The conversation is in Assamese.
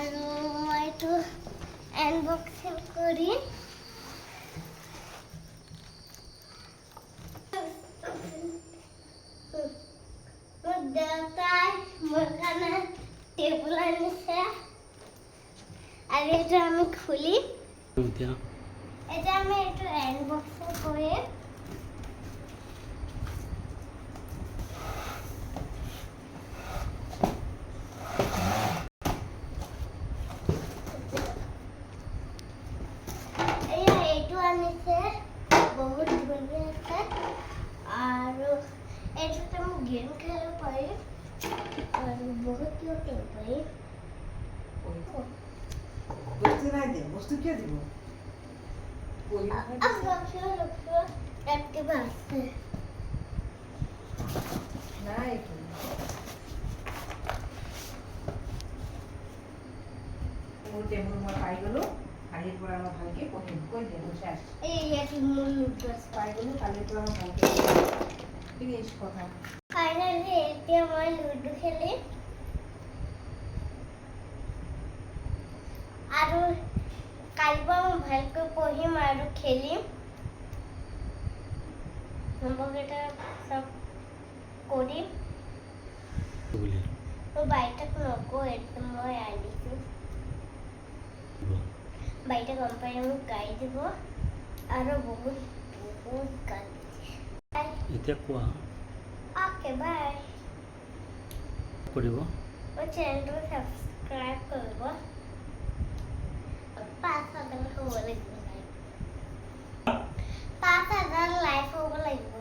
আৰু মইতো আনবক্সিং কৰিম মোৰ দেউতাই মোৰ কাৰণে টেবুল আনিছে আৰু এইটো আমি খুলিম এটা আমি এইটো আনবক্সিং কৰিম बहुत धुनिया है और এইটোতে আমি গেম খেলিব পাৰিম আৰু বহুত কিবা কৰিব পাৰিম বস্তু নাই দে বস্তু কিয় দিব ইয়াত কিবা আছে নাই মোৰ টেবুল মই পাই গলো কালিৰ পৰা মই ভালকে পঢ়িম কৈ দে বুঝা এই ইয়াত মোৰ নোটছ পাই গলো কালিৰ পৰা মই ভালকে ফিনিশ কথা ফাইনালি এতিয়া মই লুডু খেলিম আৰু কালিৰ মই ভালকৈ পঢ়িম আৰু খেলিম হোমৱৰ্কটা সব কৰিম মই বাইটাক নকওঁ মই আনিছোঁ বাইটা গম পাই মোক গাই দিব আৰু বহুত বহুত গান এতিয়া কোৱা অ'কে বাই কৰিব মোৰ চেনেলটো ছাবস্ক্ৰাইব কৰিব 5,000 হ'ব লাগিব 5,000 লাইক হ'ব লাগিব